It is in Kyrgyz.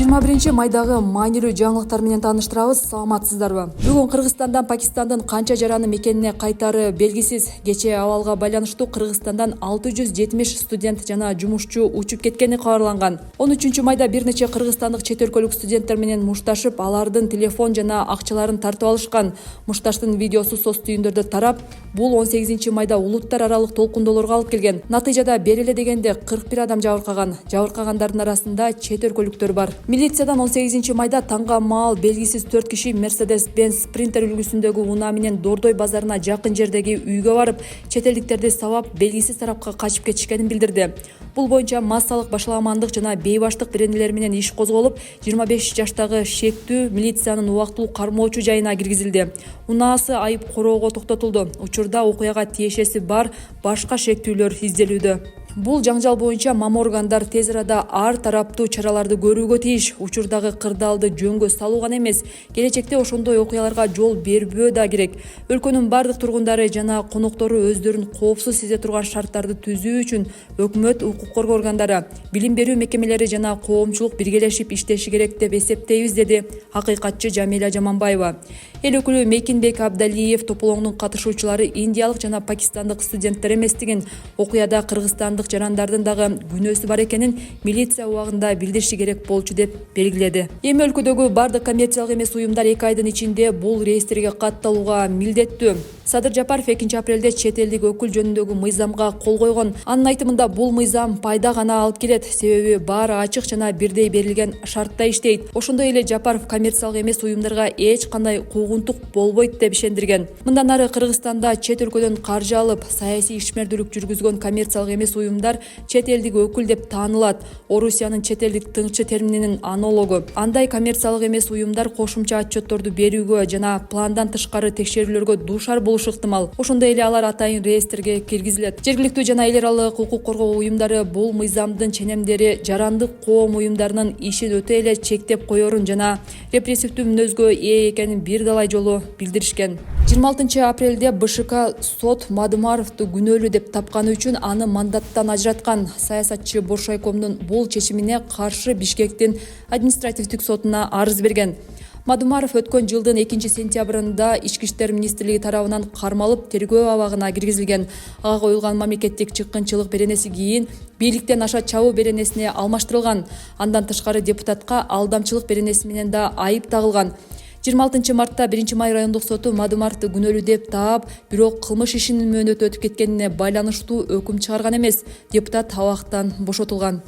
21-майдагы маанилүү жаңылыктар менен тааныштырабыз. Саламатсыздарбы? Бүгүн Кыргызстандан Пакистандын канча жараны мекенине кайтары белгисиз. Кечээ абалга байланыштуу Кыргызстандан 670 студент жана жумушчу учуп кеткени кабарланган. 13-майда бир нече кыргызстандык чет өлкөлүк студенттер менен мушташып, алардын телефон жана акчаларын тартып алышкан. Мушташтын видеосу соц түйүндөрдө тарап, бул 18-майда улуттар аралык толкундоолорго алып келген. Натыйжада бери эле дегенде 41 адам жабыркаган. Жабыркагандардын арасында чет өлкөлүктөр бар. Милициядан 18-майда таңга маал белгисиз 4 киши Mercedes-Benz Sprinter үлгүсүндөгү унаа менен Дордой базарына жакын жердеги үйгө барып, чет элдиктерди сабап, белгисиз тарапка качып кетишкенин билдирди. Бул боюнча массалык башаламандык жана бейбаштык беренелери менен иш козголуп, 25 жаштагы шектүү милициянын убактылуу кармоочу жайына киргизилди. Унаасы айып короого токтотулду. Учурда окуяга тиешеси бар башка шектүүлөр изделүүдө. Бул жаңжал боюнча маморгандар тез арада ар тараптуу чараларды көрүүгө тийиш. Учурдагы кырдаалды жөнгө салуу гана эмес, келечекте ошондой окуяларга жол бербөө да керек. Өлкөнүн бардык тургундары жана коноктору өздөрүн коопсуз сезе турган шарттарды түзүү үчүн өкмөт, укук коргоо органдары, билим берүү мекемелери жана коомчулук биргелешип иштеши керек деп эсептейбиз, деди акыйкатчы Жамиля Жаманбаева. Эл өкүлү Мекинбек Абдалиев тополоңдун катышуучулары индиялык жана пакистандык студенттер эместигин, окуяда кыргызстандык жарандардын дагы күнөөсү бар экенин милиция убагында билдириши керек болчу деп белгиледи. Эми өлкөдөгү бардык коммерциялык эмес уюмдар 2 айдын ичинде бул реестрге катталууга милдеттүү. Садыр Жапаров 2-апрелде чет элдик өкүл жөнүндөгү мыйзамга кол койгон. Анын айтымында бул мыйзам пайда гана алып келет, себеби баары ачык жана бирдей берилген шартта иштейт. Ошондой эле Жапаров коммерциялык эмес уюмдарга эч кандай куугунтук болбойт деп ишендирген. Мындан ары Кыргызстанда чет өлкөдөн каржы алып, саясий ишмердүүлүк жүргүзгөн коммерциялык эмес уюмдар чет элдик өкүл деп таанылат. Орусиянын чет элдик тыңчы термининин аналогу. Андай коммерциялык эмес уюмдар кошумча отчетторду берүүгө жана пландан тышкары текшерүүлөргө дуушар болушу ыктымал. Ошондой эле алар атайын реестрге киргизилет. Жергиликтүү жана эл аралык укук коргоо уюмдары бул мыйзамдын ченемдери жарандык коом уюмдарынын ишин өтө эле чектеп коерун жана репрессивдүү мүнөзгө ээ экенин бир далай жолу билдиришкен. 26-апрелде БШК сот Мадумаровду күнөөлүү деп тапканы үчүн аны мандаттан ажыраткан. Саясатчы Боршайкомдун бул чечимине каршы Бишкектин административдик сотуна арыз берген. Мадумаров өткөн жылдын 2-сентябрында Ички иштер министрлиги тарабынан кармалып, тергөө абагына киргизилген. Ага коюлган мамлекеттик чыккынчылык беренеси кийин бийликтен аша чабуу беренесине алмаштырылган. Андан тышкары депутатка алдамчылык беренеси менен да айып тагылган. 26-мартта 1-май райондук соту Мадумаровду күнөөлүү деп таап, бирок кылмыш ишинин мөөнөтү өтүп кеткенине байланыштуу өкүм чыгарган эмес. Депутат абактан бошотулган.